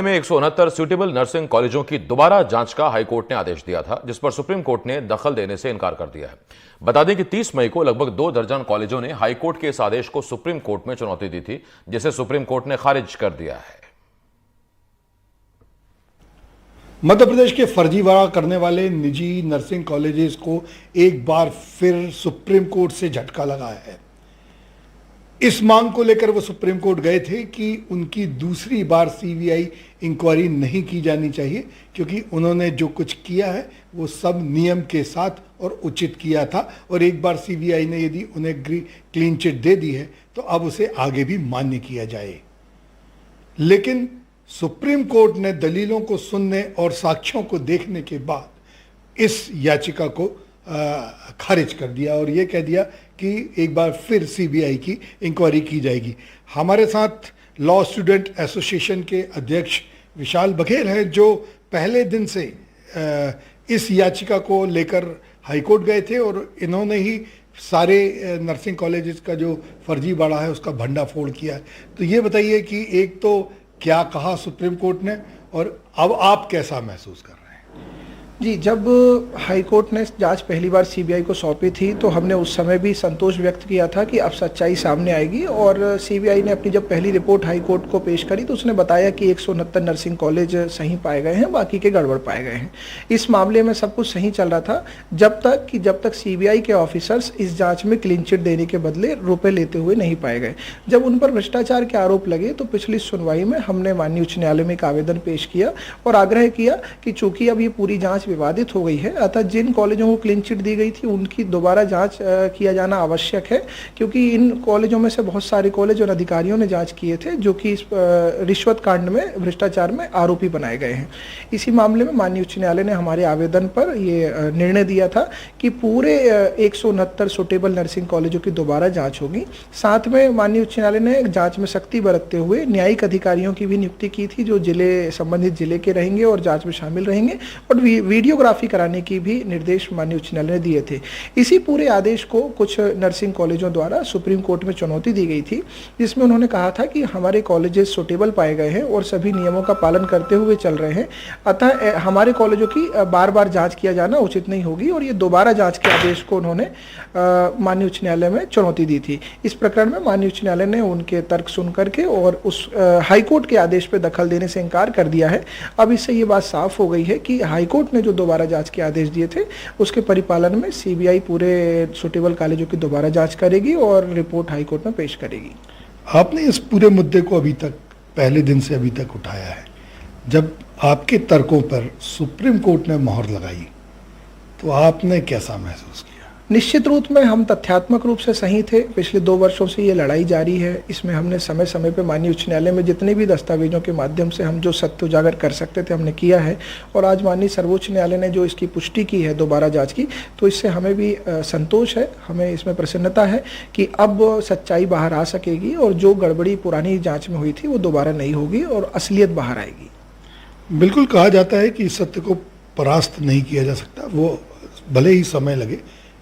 में 169 suitable nursing कॉलेजों की दोबारा जांच का हाईकोर्ट ने आदेश दिया था, जिस पर सुप्रीम कोर्ट ने दखल देने से इनकार कर दिया है। बता दें कि 30 मई को लगभग 2 दर्जन कॉलेजों ने हाईकोर्ट के इस आदेश को सुप्रीम कोर्ट में चुनौती दी थी, जिसे सुप्रीम कोर्ट ने खारिज कर दिया है। मध्य प्रदेश के फर्जीवाड़ा करने वाले निजी नर्सिंग कॉलेजेस को एक बार फिर सुप्रीम कोर्ट से झटका लगा है। इस मांग को लेकर वो सुप्रीम कोर्ट गए थे कि उनकी दूसरी बार सीबीआई इंक्वायरी नहीं की जानी चाहिए, क्योंकि उन्होंने जो कुछ किया है वो सब नियम के साथ और उचित किया था। और एक बार सीबीआई ने यदि उन्हें क्लीन चिट दे दी है तो अब उसे आगे भी मान्य किया जाए। लेकिन सुप्रीम कोर्ट ने दलीलों को सुनने और साक्ष्यों को देखने के बाद इस याचिका को खारिज कर दिया और ये कह दिया कि एक बार फिर सीबीआई की इंक्वायरी की जाएगी। हमारे साथ लॉ स्टूडेंट एसोसिएशन के अध्यक्ष विशाल बघेल हैं, जो पहले दिन से इस याचिका को लेकर हाईकोर्ट गए थे और इन्होंने ही सारे नर्सिंग कॉलेजेस का जो फर्जीवाड़ा है उसका भंडाफोड़ किया है। तो ये बताइए कि एक तो क्या कहा सुप्रीम कोर्ट ने और अब आप कैसा महसूस कर रहे हैं? जी, जब हाई कोर्ट ने जांच पहली बार सीबीआई को सौंपी थी तो हमने उस समय भी संतोष व्यक्त किया था कि अब सच्चाई सामने आएगी। और सीबीआई ने अपनी जब पहली रिपोर्ट हाई कोर्ट को पेश करी तो उसने बताया कि 169 नर्सिंग कॉलेज सही पाए गए हैं, बाकी के गड़बड़ पाए गए हैं। इस मामले में सब कुछ सही चल रहा था जब तक सीबीआई के ऑफिसर्स इस जाँच में क्लीन चिट देने के बदले रुपये लेते हुए नहीं पाए गए। जब उन पर भ्रष्टाचार के आरोप लगे तो पिछली सुनवाई में हमने माननीय उच्च न्यायालय में एक आवेदन पेश किया और आग्रह किया कि चूंकि अब ये पूरी जाँच विवादित हो गई है, अतः जिन कॉलेजों को क्लीन चिट दी गई थी उनकी दोबारा जांच किया जाना आवश्यक है, क्योंकि इन कॉलेजों में से बहुत सारे कॉलेज और अधिकारियों ने जांच किए थे जो कि इस रिश्वत कांड में, भ्रष्टाचार में आरोपी बनाए गए हैं। इसी मामले में माननीय उच्च न्यायालय ने हमारे आवेदन पर यह निर्णय दिया था कि पूरे 169 सुटेबल नर्सिंग कॉलेजों की दोबारा जाँच होगी। साथ में माननीय उच्च न्यायालय ने जाँच में सख्ती बरतते हुए न्यायिक अधिकारियों की भी नियुक्ति की थी, जो संबंधित जिले के रहेंगे और जाँच में शामिल रहेंगे, और वीडियोग्राफी कराने की भी निर्देश माननीय उच्च न्यायालय ने दिए थे। इसी पूरे आदेश को कुछ नर्सिंग कॉलेजों द्वारा सुप्रीम कोर्ट में चुनौती दी गई थी, जिसमें उन्होंने कहा था कि हमारे कॉलेजेस सुटेबल पाए गए हैं और सभी नियमों का पालन करते हुए चल रहे हैं, अतः हमारे कॉलेजों की बार बार जांच किया जाना उचित नहीं होगी, और ये दोबारा जांच के आदेश को उन्होंने माननीय उच्च न्यायालय में चुनौती दी थी। इस प्रकरण में माननीय उच्च न्यायालय ने उनके तर्क सुन करके और उस हाईकोर्ट के आदेश पर दखल देने से इनकार कर दिया है। अब इससे ये बात साफ हो गई है कि हाईकोर्ट ने जो दोबारा जांच के आदेश दिए थे उसके परिपालन में सीबीआई पूरे सुटेबल कॉलेजों की दोबारा जांच करेगी और रिपोर्ट हाईकोर्ट में पेश करेगी। आपने इस पूरे मुद्दे को अभी तक, पहले दिन से अभी तक उठाया है। जब आपके तर्कों पर सुप्रीम कोर्ट ने मोहर लगाई तो आपने कैसा महसूस किया? निश्चित रूप में हम तथ्यात्मक रूप से सही थे। पिछले 2 वर्षों से ये लड़ाई जारी है। इसमें हमने समय समय पर माननीय उच्च न्यायालय में जितने भी दस्तावेजों के माध्यम से हम जो सत्य उजागर कर सकते थे हमने किया है, और आज माननीय सर्वोच्च न्यायालय ने जो इसकी पुष्टि की है दोबारा जांच की, तो इससे हमें भी संतोष है, हमें इसमें प्रसन्नता है कि अब सच्चाई बाहर आ सकेगी और जो गड़बड़ी पुरानी जाँच में हुई थी वो दोबारा नहीं होगी और असलियत बाहर आएगी। बिल्कुल, कहा जाता है कि सत्य को परास्त नहीं किया जा सकता, वो भले ही समय लगे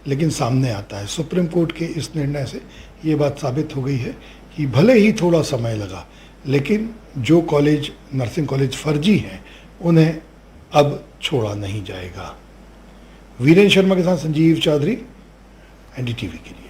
लेकिन सामने आता है। सुप्रीम कोर्ट के इस निर्णय से ये बात साबित हो गई है कि भले ही थोड़ा समय लगा, लेकिन जो कॉलेज, नर्सिंग कॉलेज फर्जी हैं, उन्हें अब छोड़ा नहीं जाएगा। वीरेंद्र शर्मा के साथ संजीव चौधरी, एनडीटीवी के लिए।